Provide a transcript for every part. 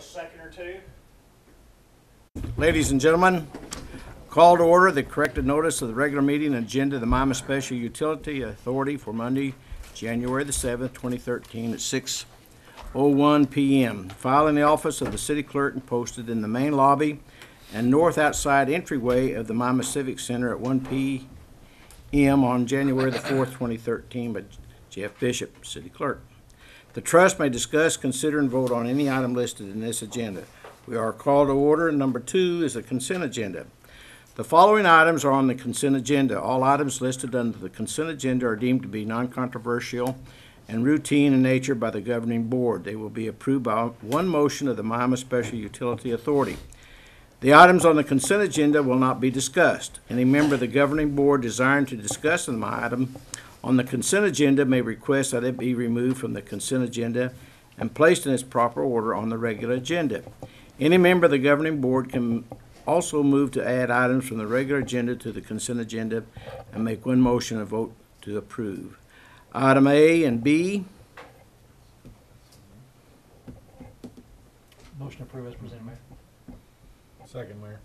second or two. Ladies and gentlemen, call to order the corrected notice of the regular meeting agenda of the Miami Special Utility Authority for Monday, January the 7th, 2013 at 6:01 p.m. Filed in the office of the city clerk and posted in the main lobby and north outside entryway of the Miami Civic Center at 1 p.m. on January the 4th, 2013 by Jeff Bishop, city clerk. The trust may discuss, consider, and vote on any item listed in this agenda. We are called to order. Number 2 is the consent agenda. The following items are on the consent agenda. All items listed under the consent agenda are deemed to be non-controversial and routine in nature by the governing board. They will be approved by one motion of the Miami Special Utility Authority. The items on the consent agenda will not be discussed. Any member of the governing board desiring to discuss an item on the consent agenda may request that it be removed from the consent agenda and placed in its proper order on the regular agenda. Any member of the governing board can also move to add items from the regular agenda to the consent agenda and make one motion and vote to approve. Item A and B. Motion approved as presented, Mayor. Second, Mayor.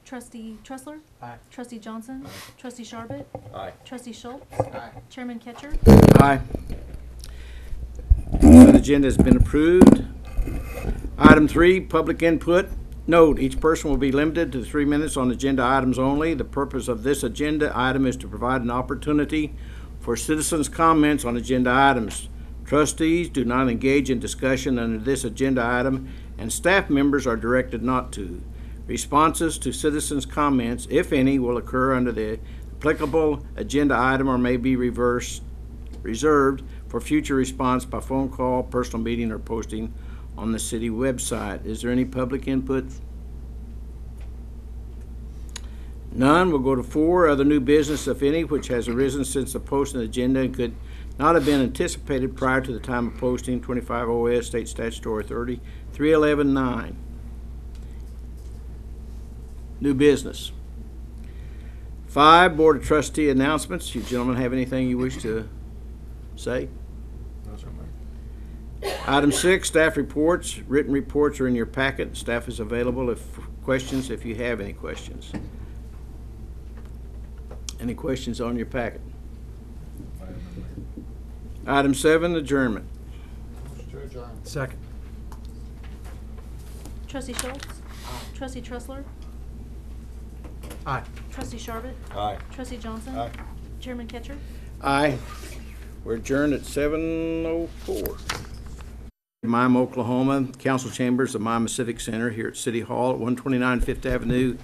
Trustee Tressler? Aye. Trustee Johnson? Aye. Trustee Sharbit? Aye. Trustee Schultz? Aye. Chairman Ketcher? Aye. Consent agenda has been approved. Item 3, public input. Note, each person will be limited to 3 minutes on agenda items only. The purpose of this agenda item is to provide an opportunity for citizens' comments on agenda items. Trustees do not engage in discussion under this agenda item, and staff members are directed not to. Responses to citizens' comments, if any, will occur under the applicable agenda item or may be reserved for future response by phone call, personal meeting, or posting on the city website. Is there any public input? None. We'll go to 4, other new business, if any, which has arisen since the posting agenda and could not have been anticipated prior to the time of posting. 25 OS State Statutory Authority 311-9. New business. 5, Board of Trustee announcements. You gentlemen have anything you wish to say? No, sir, Mayor. Item 6, staff reports. Written reports are in your packet. Staff is available if you have any questions. Any questions on your packet? Item 7, adjournment. Motion to adjourn. Second. Trustee Schultz? Trustee Tressler? Aye. Trustee Sharbit? Aye. Trustee Johnson? Aye. Chairman Ketcher? Aye. We're adjourned at 7:04. Miami, Oklahoma, Council Chambers of Miami Civic Center here at City Hall at 129 Fifth Avenue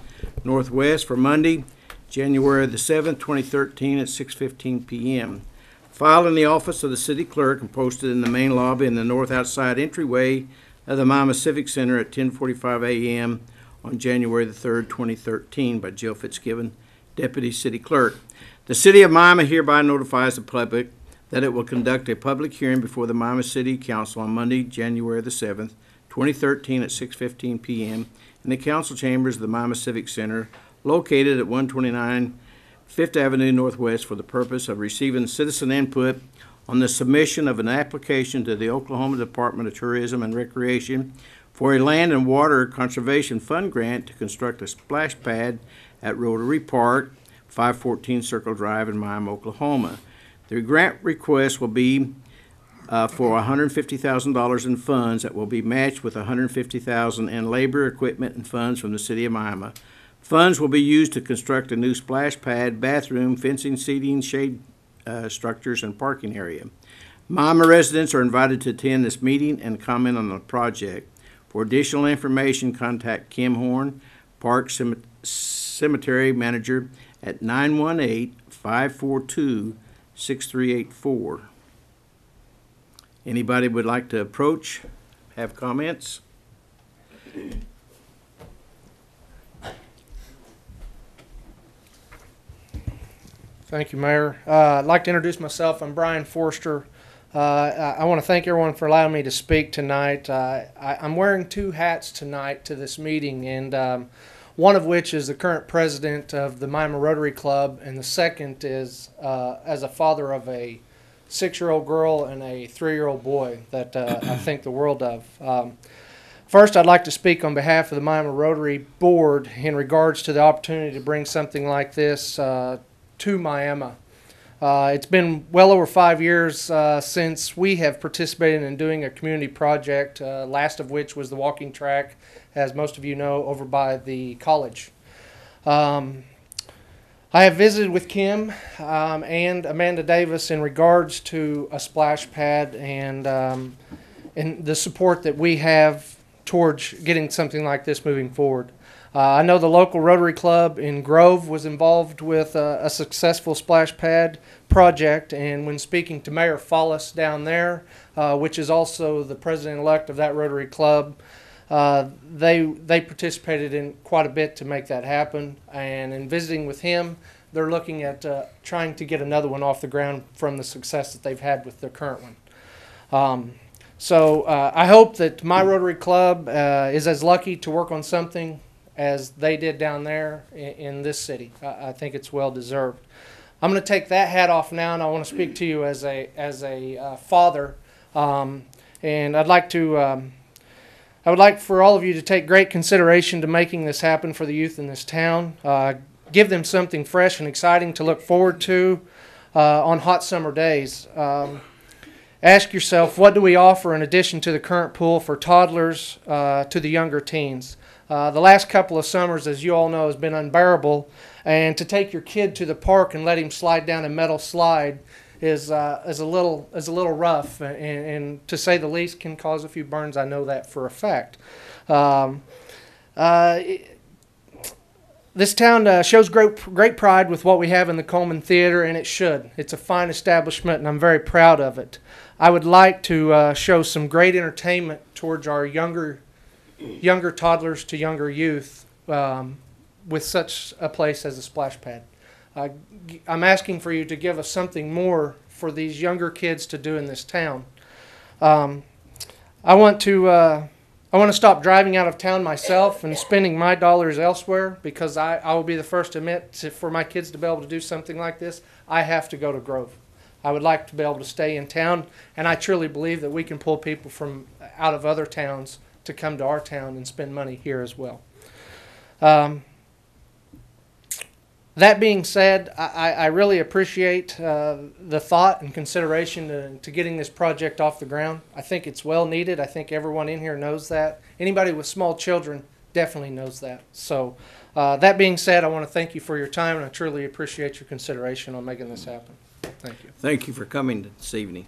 Northwest for Monday, January the 7th, 2013 at 6:15 p.m. Filed in the office of the city clerk and posted in the main lobby in the north outside entryway of the Miami Civic Center at 10:45 a.m. on January the 3rd, 2013 by Jill Fitzgibbon, Deputy City Clerk. The City of Miami hereby notifies the public that it will conduct a public hearing before the Miami City Council on Monday, January the 7th, 2013 at 6:15 p.m. in the council chambers of the Miami Civic Center located at 129 Fifth Avenue Northwest for the purpose of receiving citizen input on the submission of an application to the Oklahoma Department of Tourism and Recreation for a Land and Water Conservation Fund grant to construct a splash pad at Rotary Park, 514 Circle Drive in Miami, Oklahoma. The grant request will be for $150,000 in funds that will be matched with $150,000 in labor, equipment, and funds from the City of Miami. Funds will be used to construct a new splash pad, bathroom, fencing, seating, shade structures, and parking area. Miami residents are invited to attend this meeting and comment on the project. For additional information, contact Kim Horn, Park Cemetery Manager at 918-542-6384. Anybody would like to approach, have comments? Thank you, Mayor. I'd like to introduce myself. I'm Brian Forster. I want to thank everyone for allowing me to speak tonight. I'm wearing 2 hats tonight to this meeting, and one of which is the current president of the Miami Rotary Club, and the second is as a father of a 6-year-old girl and a 3-year-old boy that I think the world of. First, I'd like to speak on behalf of the Miami Rotary Board in regards to the opportunity to bring something like this to Miami. It's been well over 5 years since we have participated in doing a community project, last of which was the walking track, as most of you know, over by the college. I have visited with Kim and Amanda Davis in regards to a splash pad and the support that we have towards getting something like this moving forward. I know the local Rotary Club in Grove was involved with a successful splash pad project, and when speaking to Mayor Follis down there, which is also the president-elect of that Rotary Club, they participated in quite a bit to make that happen, and in visiting with him, they're looking at trying to get another one off the ground from the success that they've had with their current one. So I hope that my Rotary Club is as lucky to work on something as they did down there in this city. I think it's well deserved. I'm going to take that hat off now, and I want to speak to you as a father, and I'd like to. I would like for all of you to take great consideration to making this happen for the youth in this town. Give them something fresh and exciting to look forward to on hot summer days. Ask yourself, what do we offer in addition to the current pool for toddlers to the younger teens? The last couple of summers, as you all know, has been unbearable, and to take your kid to the park and let him slide down a metal slide is a little rough, and to say the least can cause a few burns. I know that for a fact. This town shows great pride with what we have in the Coleman Theater, and it should. It's a fine establishment, and I'm very proud of it. I would like to show some great entertainment towards our younger toddlers to younger youth with such a place as a splash pad. I'm asking for you to give us something more for these younger kids to do in this town. I want to stop driving out of town myself and spending my dollars elsewhere, because I will be the first to admit for my kids to be able to do something like this, I have to go to Grove. I would like to be able to stay in town, and I truly believe that we can pull people from out of other towns to come to our town and spend money here as well. That being said, I really appreciate the thought and consideration to getting this project off the ground. I think it's well needed. I think everyone in here knows that. Anybody with small children definitely knows that. So that being said, I want to thank you for your time, and I truly appreciate your consideration on making this happen. Thank you. Thank you for coming this evening.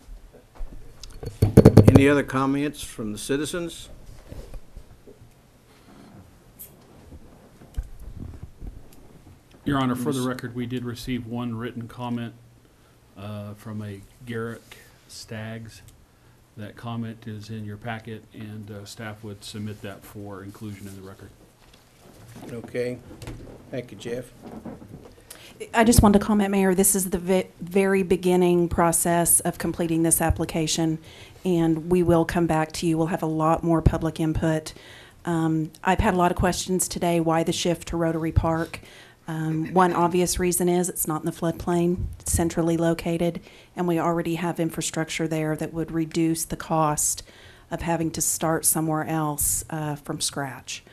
Any other comments from the citizens? Your Honor, for the record, we did receive one written comment from a Garrick Staggs. That comment is in your packet, and staff would submit that for inclusion in the record. Okay. Thank you, Jeff. I just wanted to comment, Mayor, this is the very beginning process of completing this application, and we will come back to you. We'll have a lot more public input. I've had a lot of questions today, why the shift to Rotary Park? One obvious reason is it's not in the floodplain, it's centrally located, and we already have infrastructure there that would reduce the cost of having to start somewhere else from scratch.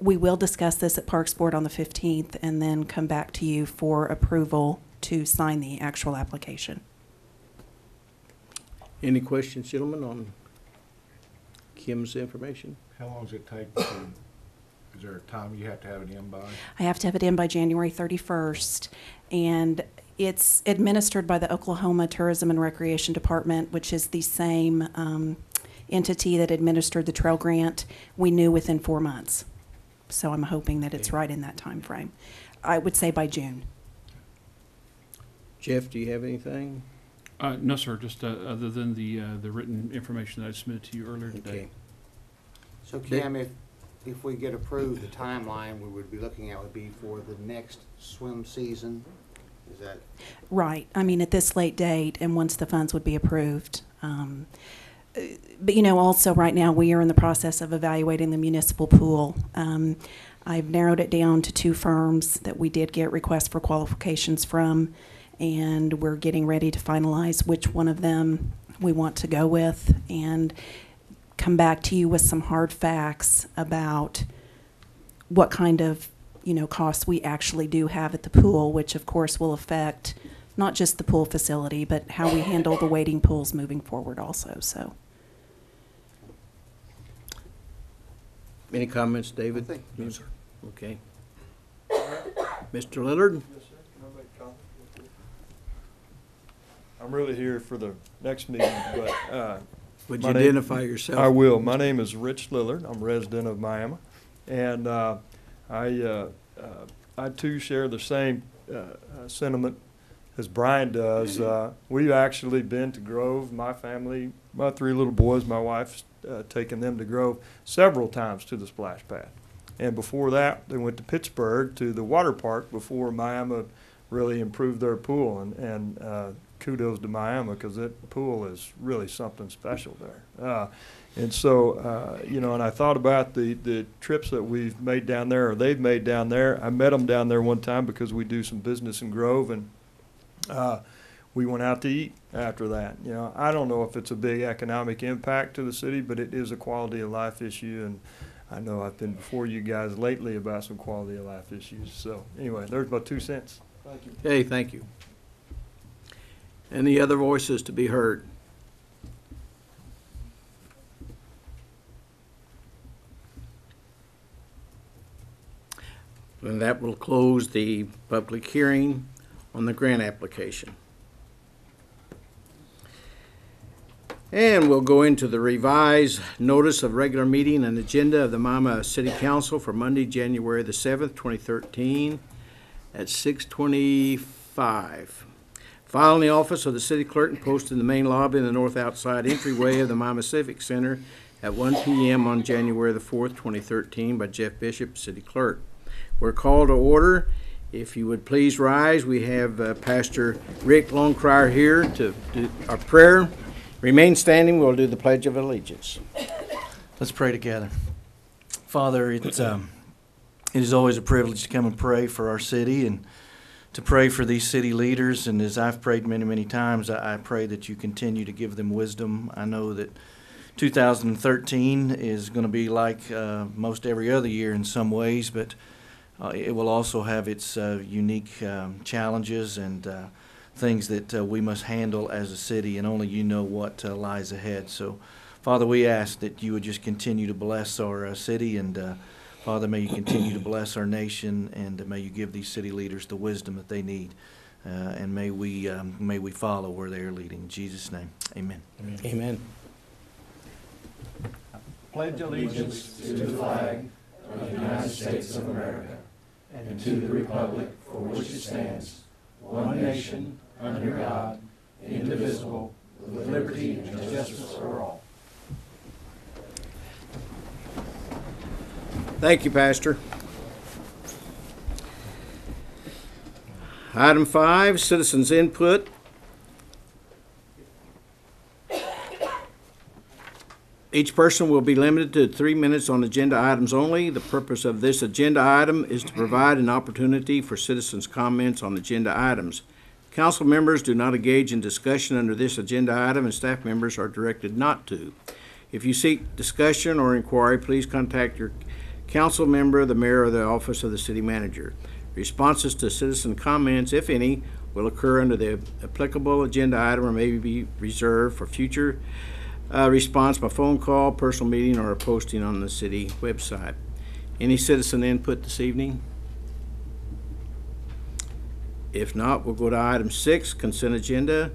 We will discuss this at Parks Board on the 15th and then come back to you for approval to sign the actual application. Any questions, gentlemen, on Kim's information? How long does it take is there a time you have to have it in by? I have to have it in by January 31st, and it's administered by the Oklahoma Tourism and Recreation Department, which is the same entity that administered the trail grant. We knew within 4 months. So I'm hoping that it's right in that time frame. I would say by June. Jeff, do you have anything? No, sir, just other than the written information that I submitted to you earlier today. Okay. So Kim, if we get approved, the timeline we would be looking at would be for the next swim season? Is that? Right. I mean, at this late date and once the funds would be approved. But, you know, also right now we are in the process of evaluating the municipal pool. I've narrowed it down to 2 firms that we did get requests for qualifications from, and we're getting ready to finalize which one of them we want to go with and come back to you with some hard facts about what kind of, costs we actually do have at the pool, which of course will affect not just the pool facility, but how we handle the wading pools moving forward also, so. Any comments, David? I think- No, sir. Okay. Mr. Lillard? I'm really here for the next meeting, but Would you My name- identify yourself? I will. My name is Rich Lillard. I'm a resident of Miami, and I too share the same sentiment as Brian does. We've actually been to Grove. My family, my 3 little boys, my wife's taken them to Grove several times to the splash pad. And before that, they went to Pittsburgh to the water park before Miami really improved their pool. And kudos to Miami, because that pool is really something special there. And so, and I thought about the trips that we've made down there, or they've made down there. I met them down there one time because we do some business in Grove, and we went out to eat after that. I don't know if it's a big economic impact to the city, but it is a quality of life issue, and I know I've been before you guys lately about some quality of life issues. So anyway, there's my 2 cents. Thank you. Hey, thank you. Any other voices to be heard? And that will close the public hearing on the grant application. And we'll go into the revised notice of regular meeting and agenda of the Miami City Council for Monday, January the 7th, 2013 at 6:25. Filed in the office of the city clerk and posted in the main lobby in the north outside entryway of the Miami Civic Center at 1 p.m. on January the 4th, 2013 by Jeff Bishop, city clerk. We're called to order. If you would please rise, we have Pastor Rick Longcrier here to do our prayer. Remain standing. We'll do the Pledge of Allegiance. Let's pray together. Father, it is always a privilege to come and pray for our city and to pray for these city leaders. And as I've prayed many, many times, I pray that you continue to give them wisdom. I know that 2013 is going to be like most every other year in some ways, but it will also have its unique challenges and things that we must handle as a city, and only you know what lies ahead. So, Father, we ask that you would just continue to bless our city, and Father, may you continue to bless our nation, and may you give these city leaders the wisdom that they need, and may we follow where they are leading. In Jesus' name, amen. Amen. Pledge allegiance to the flag of the United States of America and to the republic for which it stands, one nation, under God, indivisible, with liberty and justice for all. Thank you, Pastor. Item 5, citizens' input. Each person will be limited to 3 minutes on agenda items only. The purpose of this agenda item is to provide an opportunity for citizens' comments on agenda items. Council members do not engage in discussion under this agenda item, and staff members are directed not to. If you seek discussion or inquiry, please contact your council member, the mayor, or the office of the city manager. Responses to citizen comments, if any, will occur under the applicable agenda item or may be reserved for future response by phone call, personal meeting, or a posting on the city website. Any citizen input this evening? If not, we'll go to item 6, consent agenda.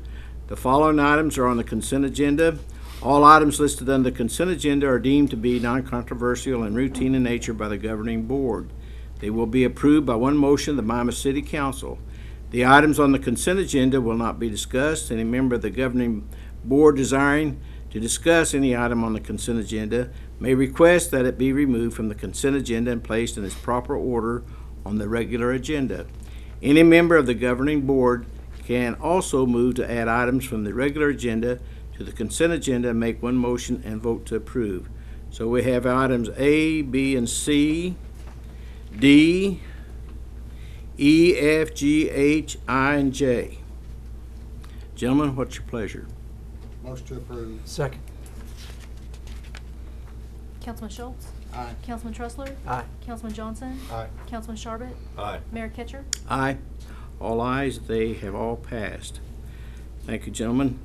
The following items are on the consent agenda. All items listed on the consent agenda are deemed to be non-controversial and routine in nature by the governing board. They will be approved by one motion of the Miami City Council. The items on the consent agenda will not be discussed. Any member of the governing board desiring to discuss any item on the consent agenda may request that it be removed from the consent agenda and placed in its proper order on the regular agenda. Any member of the governing board can also move to add items from the regular agenda to the consent agenda and make one motion and vote to approve. So we have items A, B, and C, D, E, F, G, H, I, and J. Gentlemen, what's your pleasure? Motion to approve. Second. Councilman Schultz? Aye. Councilman Tressler? Aye. Councilman Johnson? Aye. Councilman Sharbit? Aye. Mayor Kitcher? Aye. All ayes, they have all passed. Thank you, gentlemen.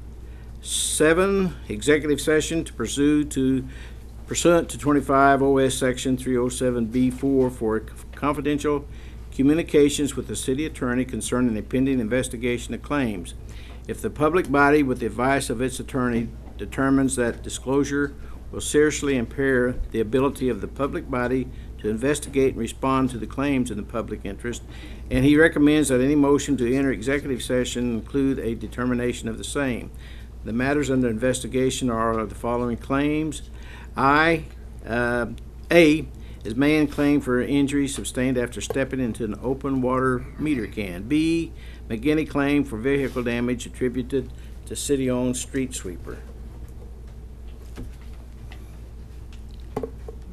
7, executive session to pursuant to 25 OS Section 307B4 for confidential communications with the city attorney concerning a pending investigation of claims. If the public body, with the advice of its attorney, determines that disclosure will seriously impair the ability of the public body to investigate and respond to the claims in the public interest, and he recommends that any motion to enter executive session include a determination of the same. The matters under investigation are the following claims. A is man claim for injury sustained after stepping into an open water meter can. B, McGinney claim for vehicle damage attributed to city-owned street sweeper.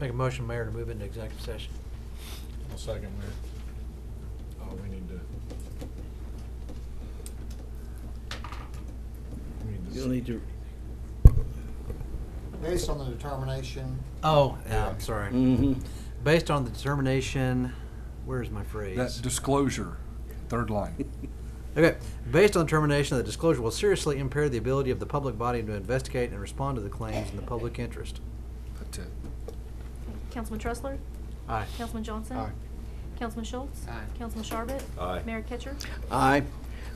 Make a motion, Mayor, to move into executive session. I'll second, Mayor. Oh, we need to. You'll need to, Based on the determination, Oh, yeah, I'm sorry. mhm. Based on the determination, where's my phrase? That disclosure, third line. Okay, based on determination that disclosure will seriously impair the ability of the public body to investigate and respond to the claims in the public interest. That's it. Councilman Tressler? Aye. Councilman Johnson? Aye. Councilman Schultz? Aye. Councilman Sharbit? Aye. Mayor Kitcher? Aye.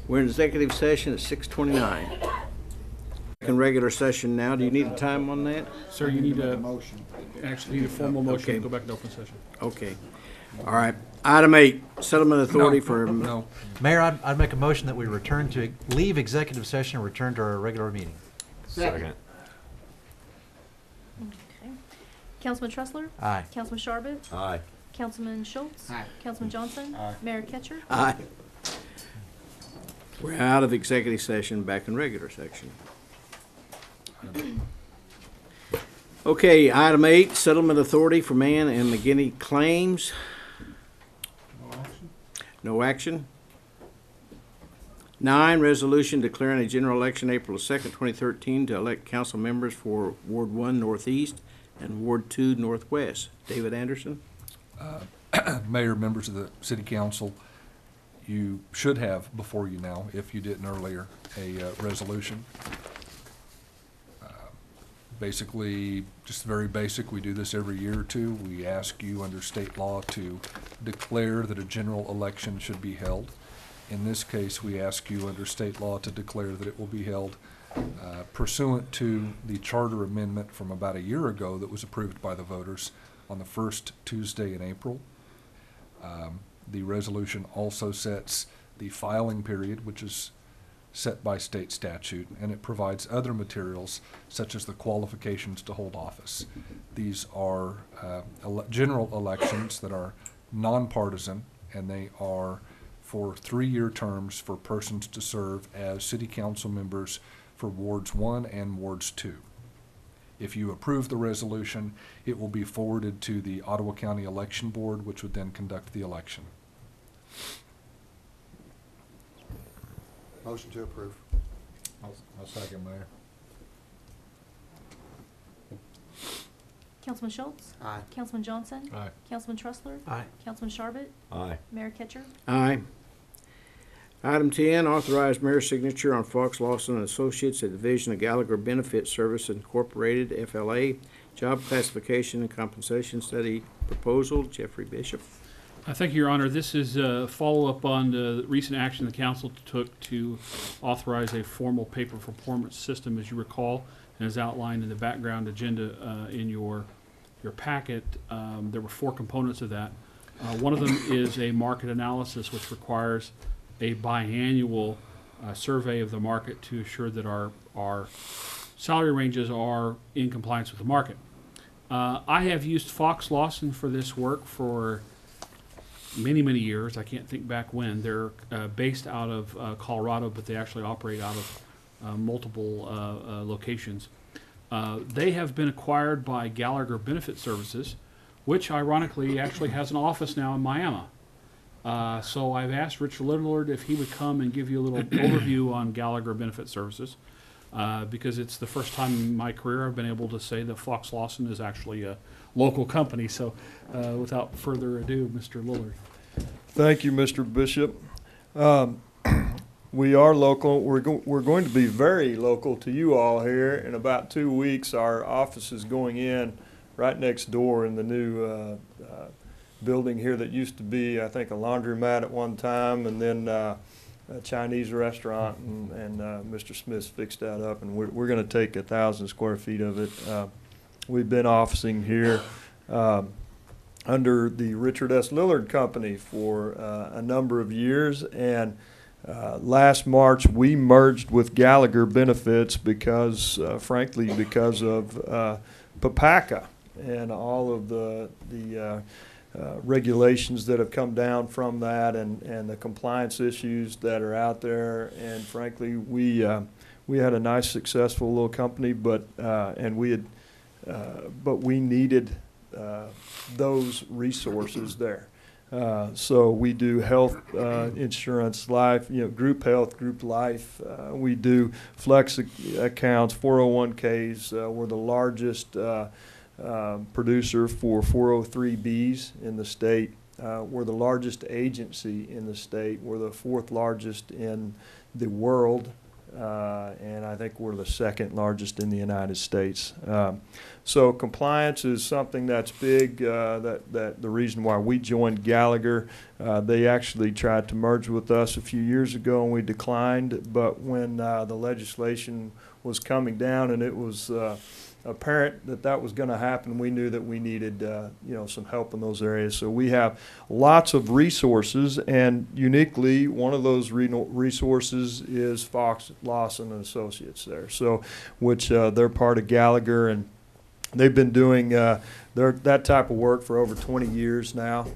We're in executive session at 6:29. In regular session now. Do you need a time on that? Sir, you need to, motion. actually need a formal motion Okay. to go back into open session. Okay. All right. Item 8, settlement authority for, No, Mayor, I'd make a motion that we return to, leave executive session and return to our regular meeting. Second. Okay. Councilman Tressler? Aye. Councilman Sharbit? Aye. Councilman Schultz? Aye. Councilman Johnson? Aye. Mayor Kitcher? aye. We're out of executive session, back in regular section. Okay, item 8, settlement authority for Mann and McGinney claims. No action. 9, resolution declaring a general election April 2nd, 2013 to elect council members for Ward 1 Northeast and Ward 2 Northwest. David Anderson? Mayor, members of the city council, you should have before you now, if you didn't earlier, a resolution. Basically, just very basic, we do this every year or two. We ask you under state law to declare that a general election should be held. In this case, we ask you under state law to declare that it will be held pursuant to the charter amendment from about a year ago that was approved by the voters on the first Tuesday in April. The resolution also sets the filing period, which is set by state statute, and it provides other materials such as the qualifications to hold office. These are general elections that are nonpartisan, and they are for 3-year terms for persons to serve as city council members for Wards 1 and Wards 2. If you approve the resolution, it will be forwarded to the Ottawa County Election Board, which would then conduct the election. Motion to approve. I'll second, Mayor. Councilman Schultz? Aye. Councilman Johnson? Aye. Councilman Tressler? Aye. Councilman Sharbit? Aye. Mayor Kitcher? Aye. Item 10, authorized mayor's signature on Fox Lawson and Associates, a division of Gallagher Benefit Service Incorporated, FLA, job classification and compensation study proposal. Jeffrey Bishop. Thank you, Your Honor. This is a follow-up on the recent action the council took to authorize a formal pay for performance system, as you recall, and as outlined in the background agenda in your packet. There were 4 components of that. One of them is a market analysis, which requires a biannual survey of the market to assure that our salary ranges are in compliance with the market. I have used Fox Lawson for this work for many, many years. I can't think back when. They're based out of Colorado, but they actually operate out of multiple locations. They have been acquired by Gallagher Benefit Services, which ironically actually has an office now in Miami. So I've asked Richard Lillard if he would come and give you a little overview on Gallagher Benefit Services, because it's the first time in my career I've been able to say that Fox Lawson is actually a local company. So without further ado, Mr. Lillard. Thank you, Mr. Bishop. We are local. We're going to be very local to you all here. In about 2 weeks, our office is going in right next door in the new building here that used to be, I think, a laundromat at one time, and then a Chinese restaurant, and Mr. Smith's fixed that up, and we're going to take 1,000 square feet of it. We've been officing here under the Richard S. Lillard Company for a number of years, and last March we merged with Gallagher Benefits because, frankly, because of PPACA and all of the regulations that have come down from that, and the compliance issues that are out there. And frankly, we had a nice, successful little company, but we needed those resources there. So we do health insurance, life, group health, group life. We do flex accounts, 401ks. We're the largest producer for 403Bs in the state. We're the largest agency in the state. We're the 4th largest in the world, and I think we're the 2nd largest in the United States. So compliance is something that's big. That the reason why we joined Gallagher, they actually tried to merge with us a few years ago, and we declined. But when the legislation was coming down and it was apparent that that was going to happen, we knew that we needed some help in those areas. So we have lots of resources, and uniquely one of those resources is Fox Lawson and Associates there. So which they're part of Gallagher, and they've been doing that type of work for over 20 years now.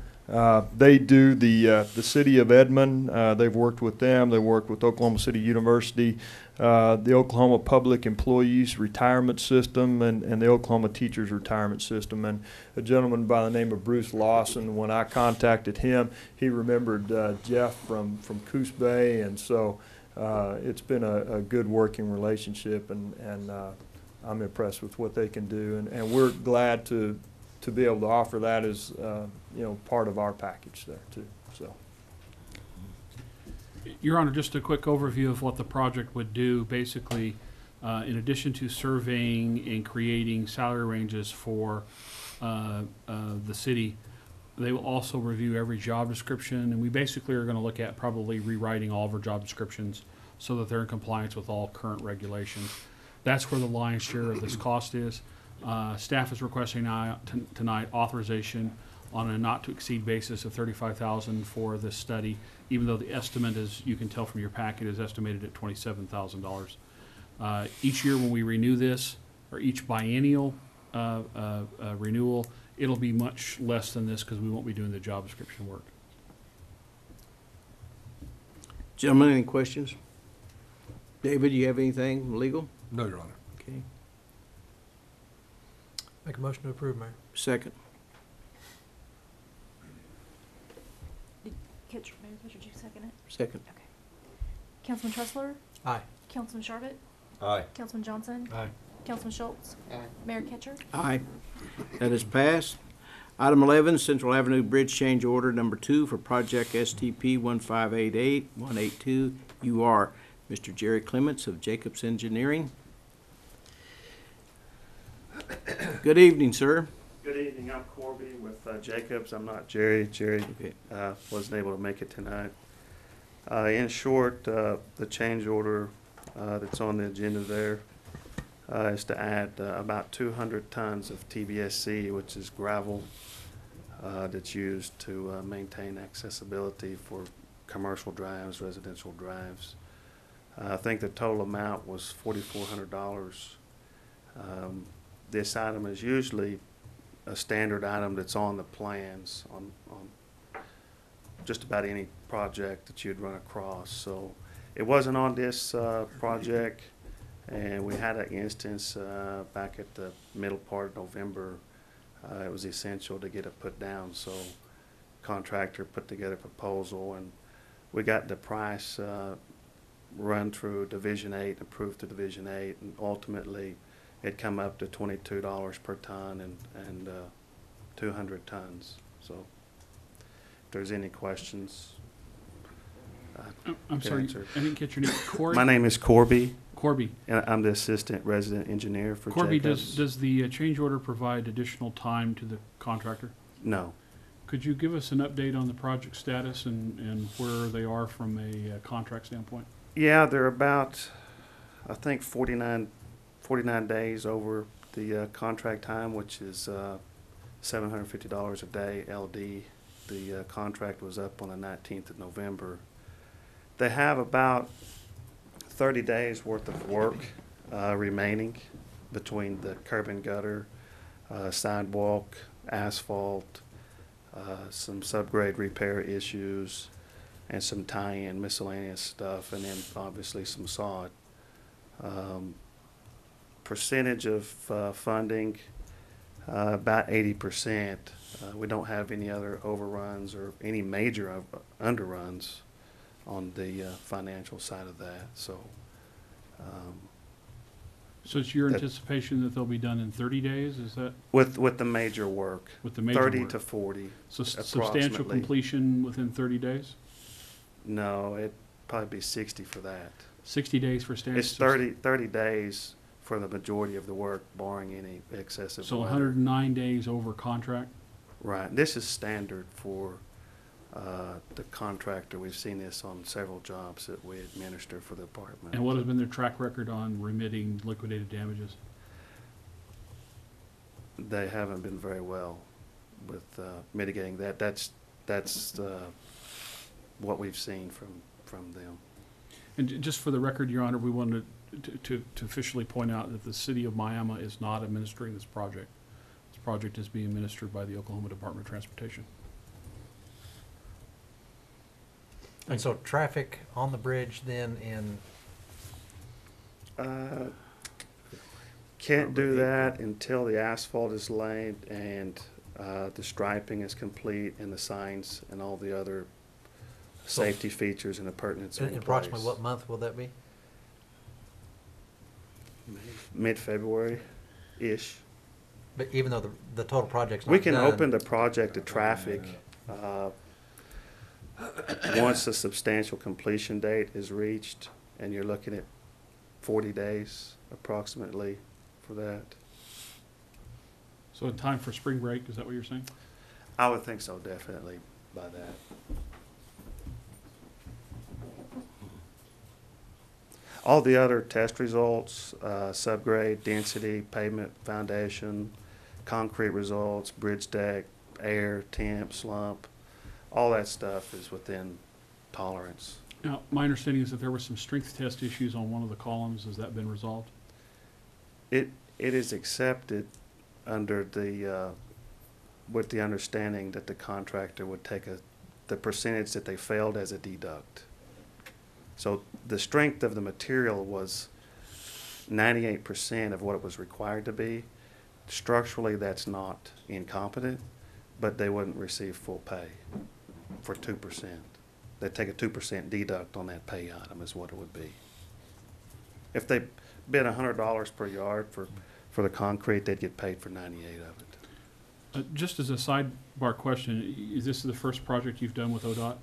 They do the city of Edmond. They've worked with them. They worked with Oklahoma City University, the Oklahoma Public Employees Retirement System, and the Oklahoma Teachers Retirement System. And a gentleman by the name of Bruce Lawson, when I contacted him, he remembered Jeff from Coos Bay, and so it's been a good working relationship, and I'm impressed with what they can do, and we're glad to be able to offer that as part of our package there too. So, Your Honor, just a quick overview of what the project would do. Basically, in addition to surveying and creating salary ranges for the city, they will also review every job description, and we basically are going to look at probably rewriting all of our job descriptions so that they're in compliance with all current regulations. That's where the lion's share of this cost is. Staff is requesting tonight authorization on a not-to-exceed basis of $35,000 for this study, even though the estimate, as you can tell from your packet, is estimated at $27,000. Each year when we renew this, or each biennial renewal, it'll be much less than this because we won't be doing the job description work. Gentlemen, any questions? David, you have anything legal? No, Your Honor. Okay. Make a motion to approve, Mayor. Second. Mayor Kitcher, did you second it? Second. Okay. Councilman Tressler? Aye. Councilman Sharbutt? Aye. Councilman Johnson? Aye. Councilman Schultz? Aye. Mayor Kitcher? Aye. That is passed. Item 11, Central Avenue Bridge Change Order Number 2 for Project STP 1588182 UR. Mr. Jerry Clements of Jacobs Engineering. Good evening, sir. Good evening. I'm Corby with Jacobs. I'm not Jerry. Jerry Okay. wasn't able to make it tonight. In short, the change order that's on the agenda there is to add about 200 tons of TBSC, which is gravel that's used to maintain accessibility for commercial drives, residential drives. I think the total amount was $4,400. This item is usually a standard item that's on the plans on just about any project that you'd run across. So it wasn't on this project, and we had an instance back at the middle part of November. It was essential to get it put down. So contractor put together a proposal, and we got the price run through Division 8, approved to Division 8, and ultimately it come up to $22 per ton and 200 tons. So if there's any questions, I'm can sorry, answer. I didn't catch your name. Corey? My name is Corby, Corby. and I'm the assistant resident engineer for Corby, Jacobs. does the change order provide additional time to the contractor? No. Could you give us an update on the project status and where they are from a contract standpoint? Yeah, they're about, I think, 49 days over the contract time, which is $750 a day LD. The contract was up on the 19th of November. They have about 30 days worth of work remaining between the curb and gutter, sidewalk, asphalt, some subgrade repair issues, and some tie-in miscellaneous stuff, and then obviously some sod. Percentage of funding, about 80%. We don't have any other overruns or any major underruns on the financial side of that. So So it's your that- anticipation that they'll be done in 30 days, is that with the major work, with the major 30 work? to 40. So substantial approximately. completion within 30 days? No, it'd probably be 60 for that. 60 days for standard? It's 30 days for the majority of the work, barring any excessive So weather. 109 days over contract? Right. This is standard for the contractor. We've seen this on several jobs that we administer for the department. And what has been their track record on remitting liquidated damages? They haven't been very well with mitigating that. That's what we've seen from them. And just for the record, Your Honor, we wanted to officially point out that the city of Miami is not administering this project. This project is being administered by the Oklahoma Department of Transportation. And so traffic on the bridge then in, Can't do that until the asphalt is laid and the striping is complete and the signs and all the other safety features and appurtenances are in approximately place. what month will that be? Mid-February-ish. But even though the total project's not We can done- open the project to traffic once a substantial completion date is reached, and you're looking at 40 days approximately for that. So in time for spring break, is that what you're saying? I would think so, definitely, by that. All the other test results, subgrade, density, pavement foundation, concrete results, bridge deck, air, temp, slump, all that stuff is within tolerance. Now, my understanding is that there were some strength test issues on one of the columns. Has that been resolved? It is accepted under the, with the understanding that the contractor would take the percentage that they failed as a deduct. So the strength of the material was 98% of what it was required to be. Structurally, that's not incompetent, but they wouldn't receive full pay for 2%. They'd take a 2% deduct on that pay item is what it would be. If they bid $100 per yard for the concrete, they'd get paid for 98 of it. Just as a sidebar question, is this the first project you've done with ODOT?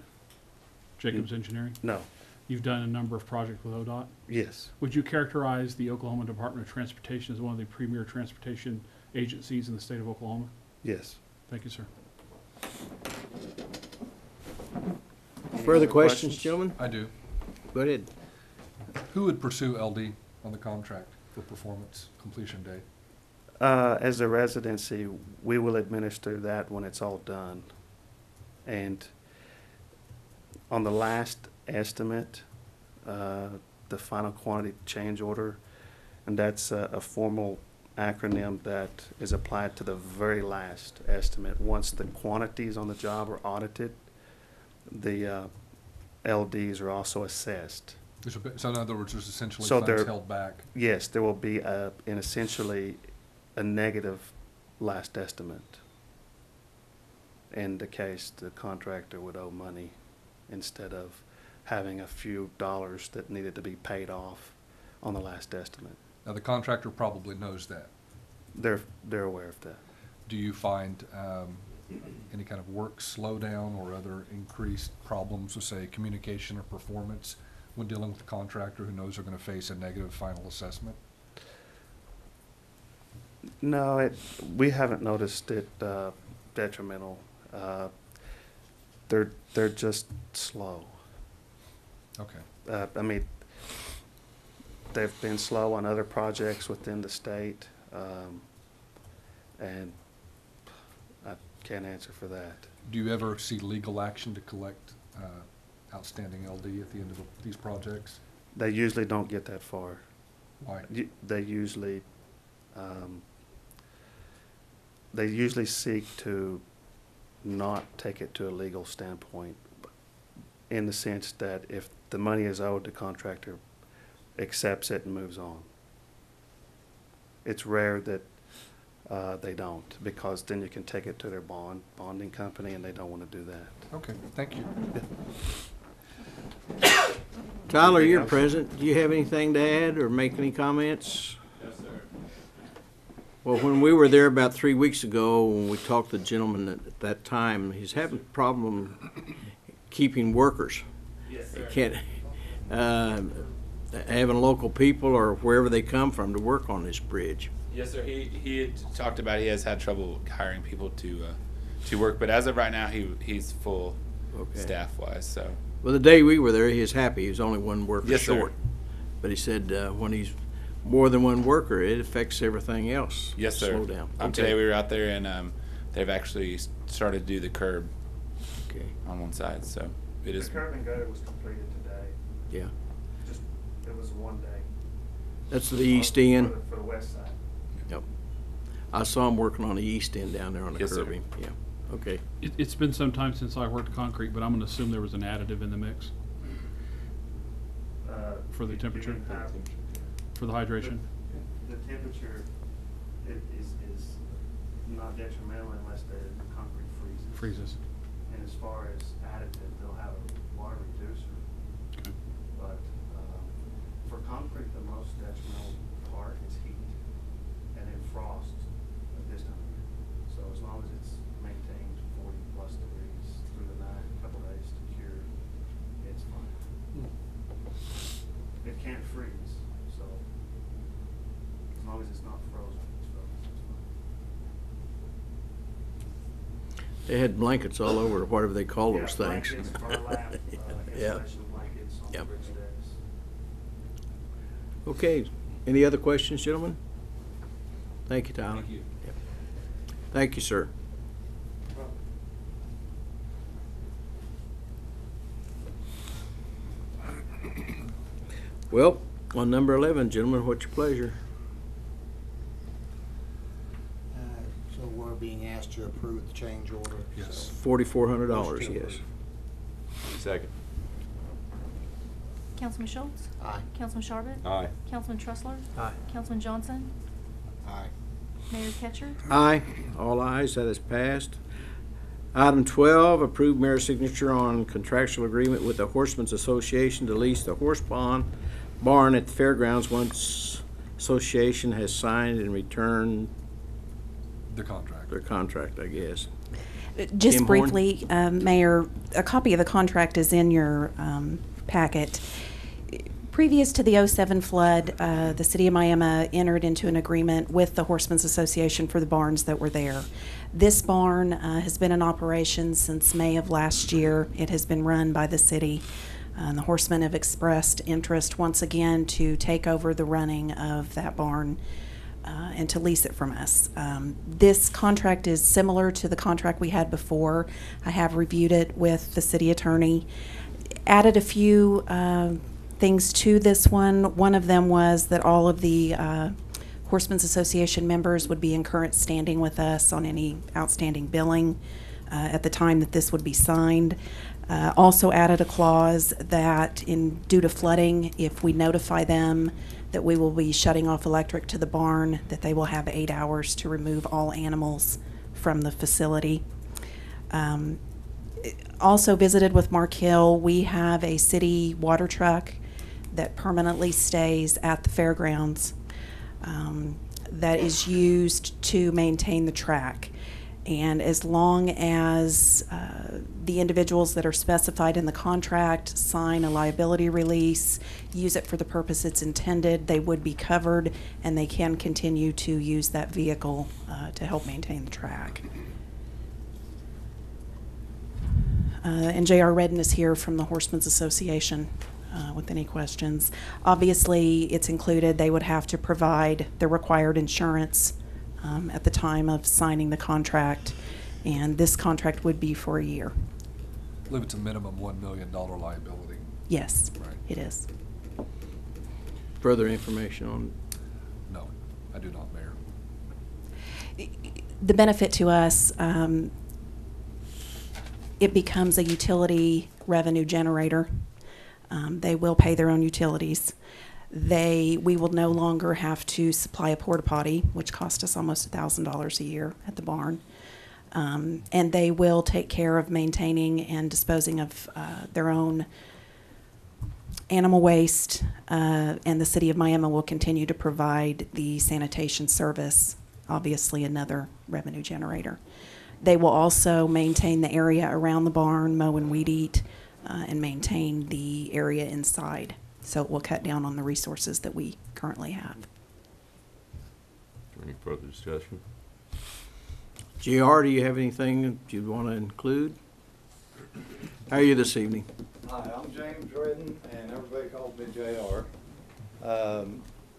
Jacobs Engineering? No, You've done a number of projects with ODOT? yes, Would you characterize the Oklahoma Department of Transportation as one of the premier transportation agencies in the state of Oklahoma? yes. Thank you, sir. Further questions, gentlemen? I do. Go ahead. Who would pursue LD on the contract for performance completion date? As a residency, we will administer that when it's all done. And on the last estimate, the final quantity change order, and that's a formal acronym that is applied to the very last estimate. Once the quantities on the job are audited, the LDs are also assessed. So in other words, there's essentially So funds there- held back. Yes, there will be in essentially a negative last estimate. in the case the contractor would owe money instead of having a few dollars that needed to be paid off on the last estimate. Now, the contractor probably knows that. They're aware of that. Do you find any kind of work slowdown or other increased problems with, say, communication or performance when dealing with a contractor who knows they're going to face a negative final assessment? No, we haven't noticed it detrimental. They're just slow. Okay. I mean, they've been slow on other projects within the state, and I can't answer for that. Do you ever see legal action to collect outstanding LD at the end of these projects? They usually don't get that far. Why? They usually seek to not take it to a legal standpoint, in the sense that if the money is owed, the contractor accepts it and moves on. It's rare that they don't, because then you can take it to their bonding company, and they don't want to do that. Okay, thank you. Tyler, you're present. Do you have anything to add or make any comments? Yes, sir. Well, when we were there about 3 weeks ago, when we talked to the gentleman at that time, he's having a problem keeping workers. Yes, He sir. can't, having local people or wherever they come from to work on this bridge. Yes, sir. He had talked about he has had trouble hiring people to work, but as of right now, he's full Okay. staff wise. So Well, the day we were there, he was happy. He was only one worker Yes, sir. short. But he said when he's more than one worker, it affects everything else. yes, sir. Slow down. Today we were out there and they've actually started to do the curb Okay. on one side. So it is. The curb and gutter was completed today. Yeah. Just, it was one day. That's the east end. For the west side. Yep. I saw him working on the east end down there on the Yes, sir. curbing. Yeah. Okay. It's been some time since I worked concrete, but I'm gonna assume there was an additive in the mix for the temperature, for the hydration. The temperature is not detrimental unless the concrete freezes. And as far as additive, they'll have a water reducer. Okay. But for concrete, the most detrimental part is heat, and then frost at this time of year. So as long as it's maintained 40+ degrees through the night, a couple days to cure, it's fine. It can't freeze, so as long as it's not frozen, it's fine. They had blankets all over, whatever they call those Yeah, things. blankets, burlap, Yeah. insulation blankets on the Yep. bridge decks. Okay. Any other questions, gentlemen? Thank you, Tyler. Thank you. Yep. Thank you, sir. Well, on number 11, gentlemen, what's your pleasure? So we're being asked to approve the change order. Yes. $4,400, Motion to yes. Second. Councilman Schultz? Aye. Councilman Sharbit? Aye. Councilman Tressler? Aye. Councilman Johnson? Aye. Mayor Ketcher? Aye. All ayes, that is passed. Item 12, approved mayor's signature on contractual agreement with the Horsemen's Association to lease the horse barn at the fairgrounds once association has signed and returned The contract. their contract, I guess. Just Kim Horn? briefly, Mayor, a copy of the contract is in your packet. Previous to the '07 flood, the city of Miami entered into an agreement with the Horsemen's Association for the barns that were there. This barn has been in operation since May of last year. It has been run by the city. And the Horsemen have expressed interest once again to take over the running of that barn and to lease it from us. This contract is similar to the contract we had before. I have reviewed it with the city attorney. Added a few things to this one. One of them was that all of the Horsemen's Association members would be in current standing with us on any outstanding billing at the time that this would be signed. Also added a clause that due to flooding, if we notify them that we will be shutting off electric to the barn, that they will have 8 hours to remove all animals from the facility. Also visited with Mark Hill. We have a city water truck that permanently stays at the fairgrounds that is used to maintain the track. And as long as the individuals that are specified in the contract sign a liability release, use it for the purpose it's intended, they would be covered, and they can continue to use that vehicle to help maintain the track. And J.R. Redden is here from the Horsemen's Association with any questions. Obviously, it's included. They would have to provide the required insurance at the time of signing the contract, and this contract would be for a year. I believe it's a minimum $1 million liability. Yes, Right. it is. Further information on, No, I do not, Mayor. The benefit to us, it becomes a utility revenue generator. They will pay their own utilities. We will no longer have to supply a porta potty, which cost us almost $1,000 a year at the barn. And they will take care of maintaining and disposing of their own animal waste, and the city of Miami will continue to provide the sanitation service, obviously another revenue generator. They will also maintain the area around the barn, mow and weed eat, and maintain the area inside. So it will cut down on the resources that we currently have. Any further discussion? JR, do you have anything that you'd want to include? How are you this evening? Hi, I'm James Redden, and everybody calls me JR.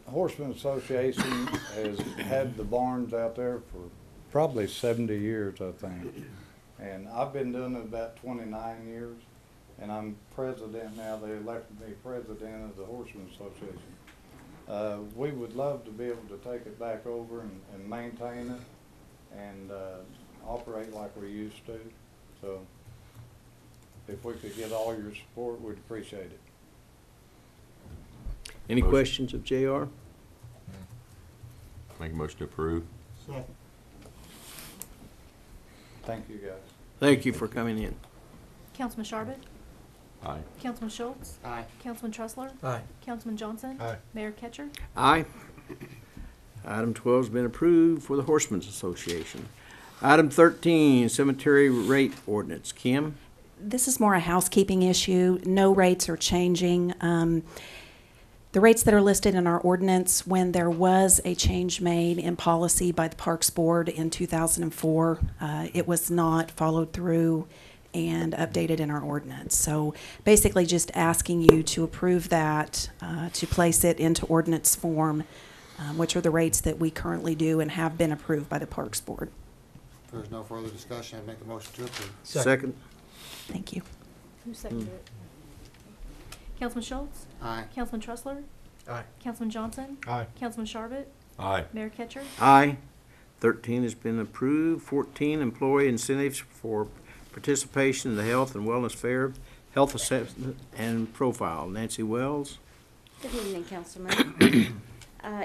Horseman Association has had the barns out there for probably 70 years, I think. And I've been doing it about 29 years, and I'm president now. They elected me president of the Horseman Association. We would love to be able to take it back over and maintain it and operate like we used to. So if we could get all your support, we'd appreciate it. Any questions of JR? Make a motion to approve. Thank you, guys. Thank you for coming in. Councilman Sharbit? Aye. Councilman Schultz? Aye. Councilman Tressler? Aye. Councilman Johnson? Aye. Mayor Ketcher? Aye. Item 12 has been approved for the Horsemen's Association. Item 13, cemetery rate ordinance. Kim? This is more a housekeeping issue. No rates are changing. The rates that are listed in our ordinance, when there was a change made in policy by the Parks Board in 2004, it was not followed through and updated in our ordinance. So basically just asking you to approve that, to place it into ordinance form, which are the rates that we currently do and have been approved by the Parks Board. If there's no further discussion, I'd make a motion to approve. Second. Thank you. Who seconded it? Councilman Schultz? Aye. Councilman Tressler? Aye. Councilman Johnson? Aye. Councilman Sharbit? Aye. Mayor Ketcher? Aye. 13 has been approved. 14, employee incentives for participation in the health and wellness fair, health assessment and profile. Nancy Wells. Good evening, Councilman.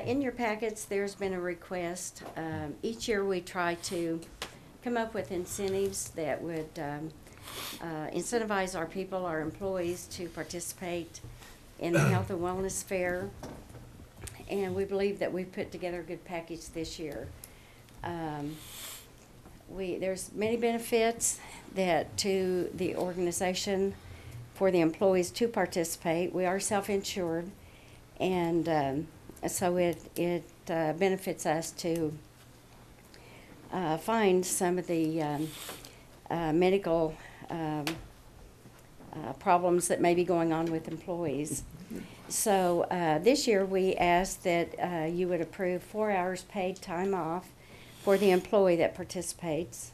In your packets, there's been a request. Each year we try to come up with incentives that would incentivize our people, our employees, to participate in the health and wellness fair. And we believe that we've put together a good package this year. There's many benefits that to the organization for the employees to participate. We are self-insured, and so it benefits us to find some of the medical problems that may be going on with employees. So this year we asked that you would approve 4 hours paid time off for the employee that participates.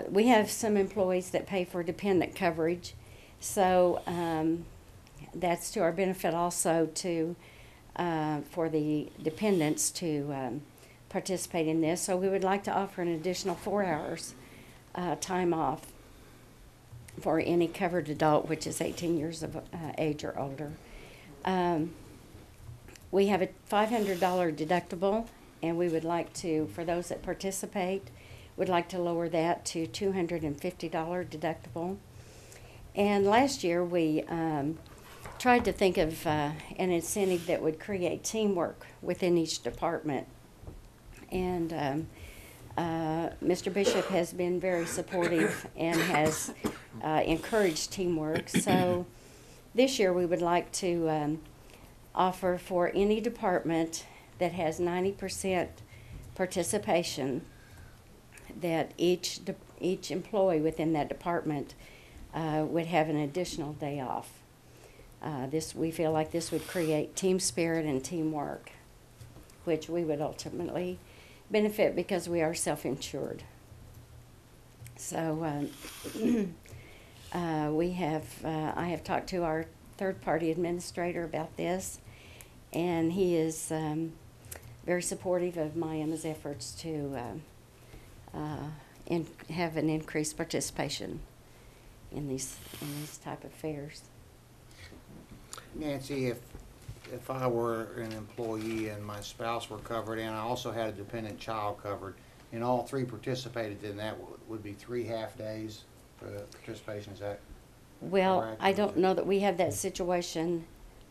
We have some employees that pay for dependent coverage, so that's to our benefit also to for the dependents to participate in this. So we would like to offer an additional 4 hours time off for any covered adult, which is 18 years of age or older. We have a $500 deductible, and we would like to, for those that participate, would like to lower that to $250 deductible. And last year, we tried to think of an incentive that would create teamwork within each department. And Mr. Bishop has been very supportive and has encouraged teamwork. So this year, we would like to offer for any department that has 90% participation, that each employee within that department would have an additional day off. We feel like this would create team spirit and teamwork, which we would ultimately benefit because we are self-insured. So I have talked to our third-party administrator about this, and he is very supportive of Miami's efforts to have an increased participation in these type of fairs. Nancy, if I were an employee and my spouse were covered and I also had a dependent child covered, and all three participated, then that would be 3 half days for the participation, is that Well, correct? I don't know that we have that situation,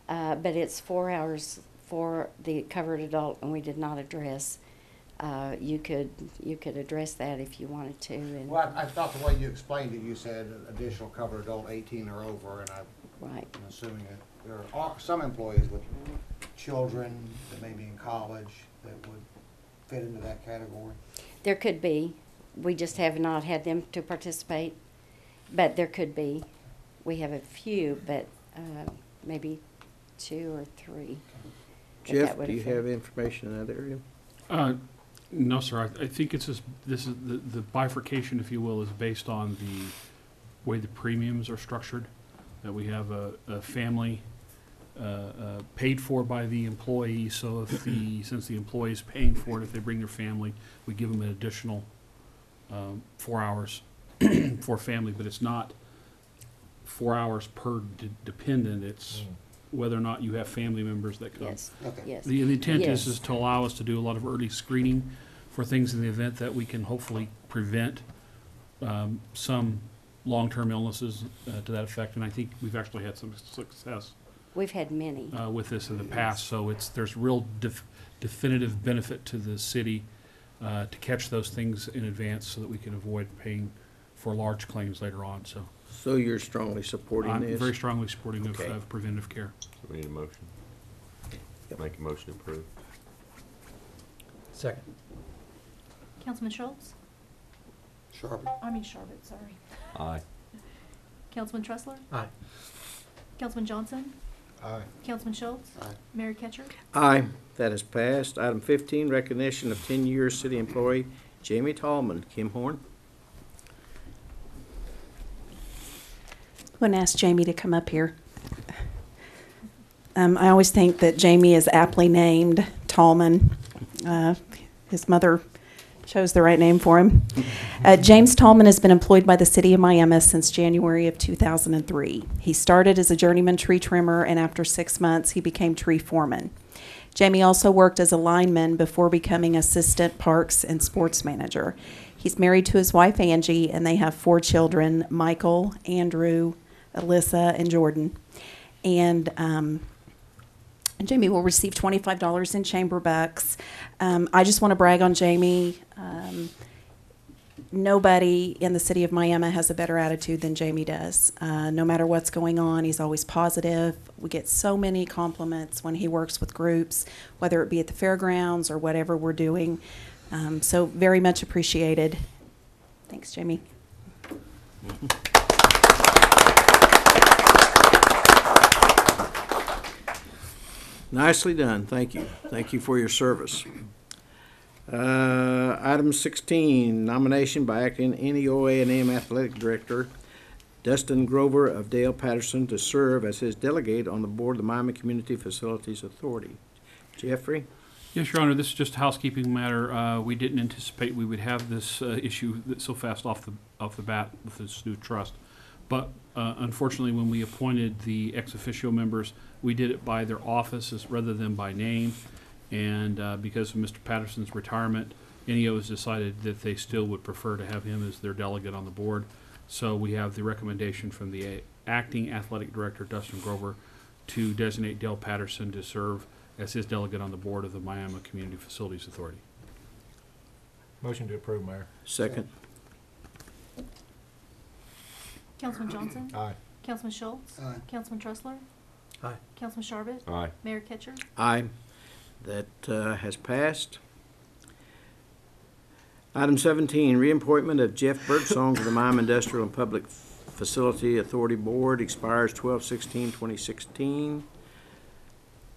but it's 4 hours for the covered adult, and we did not address. You could address that if you wanted to. And Well, I thought the way you explained it, you said additional covered adult 18 or over, and I'm assuming that there are some employees with children that may be in college that would fit into that category. There could be. We just have not had them to participate, but there could be. We have a few, but maybe 2 or 3. Jeff, do you have information in that area? No, sir. I think it's just, this is the bifurcation, if you will, is based on the way the premiums are structured. That we have a family paid for by the employee. So if since the employee is paying for it, if they bring their family, we give them an additional 4 hours for family. But it's not 4 hours per dependent. It's whether or not you have family members that come. Yes. Okay. Yes. The intent Yes. is to allow us to do a lot of early screening for things in the event that we can hopefully prevent some long-term illnesses to that effect. And I think we've actually had some success We've had many. with this in the past. So there's real definitive benefit to the city to catch those things in advance so that we can avoid paying for large claims later on. So you're strongly supporting this? I'm very strongly supporting Okay. of preventive care. So we need a motion. Make a motion to approve. Second. Councilman Schultz? Sharp. Sharbutt, sorry. Aye. Councilman Tressler? Aye. Councilman Johnson? Aye. Councilman Schultz? Aye. Mayor Ketcher? Aye, that is passed. Item 15, recognition of 10 years city employee Jamie Tallman. Kim Horn. I'm going to ask Jamie to come up here. I always think that Jamie is aptly named Tallman. His mother chose the right name for him. James Tallman has been employed by the city of Miami since January of 2003. He started as a journeyman tree trimmer, and after 6 months, he became tree foreman. Jamie also worked as a lineman before becoming assistant parks and sports manager. He's married to his wife, Angie, and they have 4 children, Michael, Andrew, Alyssa, and Jordan. And Jamie will receive $25 in chamber bucks. I just want to brag on Jamie. Nobody in the city of Miami has a better attitude than Jamie does. No matter what's going on, he's always positive. We get so many compliments when he works with groups, whether it be at the fairgrounds or whatever we're doing. So very much appreciated. Thanks, Jamie. Nicely done, thank you. Thank you for your service. Item 16, nomination by acting NEOA&M Athletic Director Dustin Grover of Dale Patterson to serve as his delegate on the board of the Miami Community Facilities Authority. Jeffrey? Yes, Your Honor, this is just a housekeeping matter. We didn't anticipate we would have this issue so fast off the bat with this new trust. But unfortunately, when we appointed the ex officio members, we did it by their offices rather than by name. And because of Mr. Patterson's retirement, NEO has decided that they still would prefer to have him as their delegate on the board. So we have the recommendation from the acting athletic director, Dustin Grover, to designate Dale Patterson to serve as his delegate on the board of the Miami Community Facilities Authority. Motion to approve, Mayor. Second. Councilman Johnson? Aye. Councilman Schultz? Aye. Councilman Tressler? Aye. Councilman Sharbit? Aye. Mayor Kitcher? Aye. That has passed. Item 17, reappointment of Jeff Birdsong to the Miami Industrial and Public Facility Authority Board, expires 12/16/2016.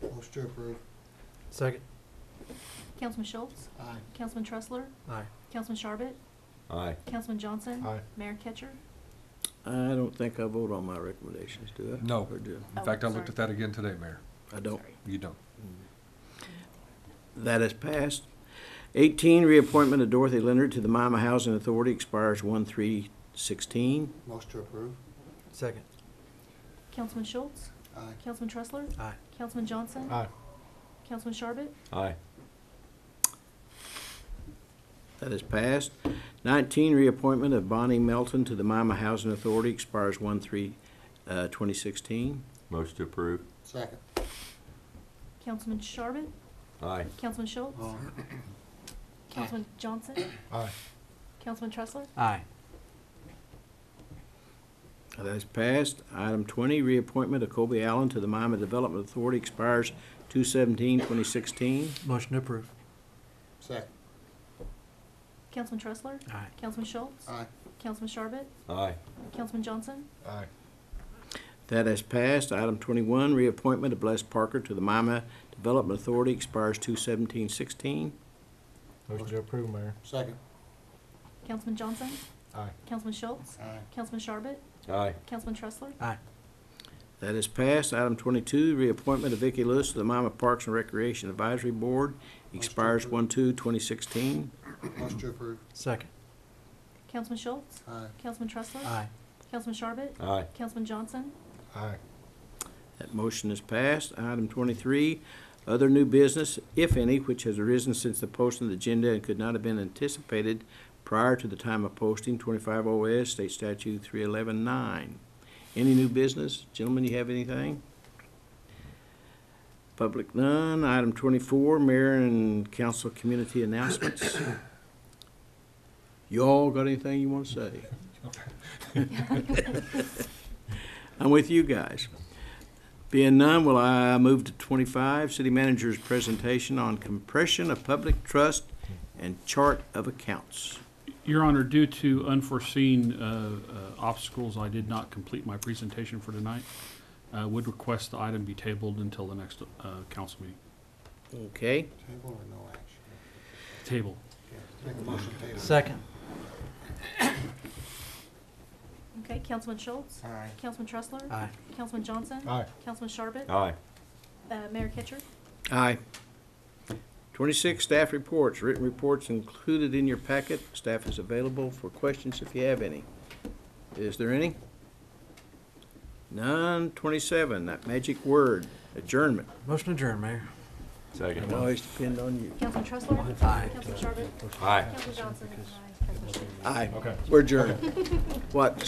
Motion to approve. Second. Councilman Schultz? Aye. Councilman Tressler? Aye. Councilman Sharbit? Aye. Councilman Johnson? Aye. Mayor Kitcher? I don't think I vote on my recommendations, do I? No. Or do In fact, I looked at that again today, Mayor. I? I don't. You don't. That has passed. 18, reappointment of Dorothy Leonard to the Miami Housing Authority, expires 1/3/16. Motion to approve. Second. Councilman Schultz? Aye. Councilman Tressler? Aye. Councilman Johnson? Aye. Councilman Sharbit? Aye. That is passed. 19, reappointment of Bonnie Melton to the Miami Housing Authority, expires 1/3/2016. Motion to approve. Second. Councilman Sharbit? Aye. Councilman Schultz? Aye. Councilman Johnson? Aye. Councilman Tressler? Aye. That is passed. Item 20, reappointment of Colby Allen to the Miami Development Authority, expires 2/17/2016. Motion to approve. Second. Councilman Tressler? Aye. Councilman Schultz? Aye. Councilman Sharbit? Aye. Councilman Johnson? Aye. That has passed. Item 21, reappointment of Bless Parker to the Miami Development Authority, expires 2/17/16. Motion to approve, Mayor. Second. Councilman Johnson? Aye. Councilman Schultz? Aye. Councilman Sharbit? Aye. Councilman Tressler? Aye. That is passed. Item 22, reappointment of Vicki Lewis to the Miami Parks and Recreation Advisory Board, expires 1/2/2016. Motion to approve. Second. Councilman Schultz? Aye. Councilman Tressler? Aye. Councilman Sharbit? Aye. Councilman Johnson? Aye. That motion is passed. Item 23, other new business, if any, which has arisen since the posting of the agenda and could not have been anticipated prior to the time of posting, 25 OS, State Statute 311-9. Any new business? Gentlemen, you have anything? Public none. Item 24, Mayor and Council Community Announcements. You all got anything you want to say? I'm with you guys. Being none, will I move to 25, City Manager's presentation on compression of public trust and chart of accounts. Your Honor, due to unforeseen obstacles, I did not complete my presentation for tonight. Would request the item be tabled until the next council meeting. Okay. Table or no action? Table. Make a motion to table. Second. Okay, Councilman Schultz? Aye. Councilman Tressler? Aye. Councilman Johnson? Aye. Councilman Sharbit? Aye. Mayor Kitcher? Aye. 26, staff reports. Written reports included in your packet. Staff is available for questions if you have any. Is there any? None. 27, that magic word, adjournment. Motion adjourned, Mayor. Second. It always depend on you. Councilman Tressler? Aye. Councilman Sharbit? Aye. Councilman Johnson? Aye. Councilman Schultz? Aye. Okay. We're adjourned. What,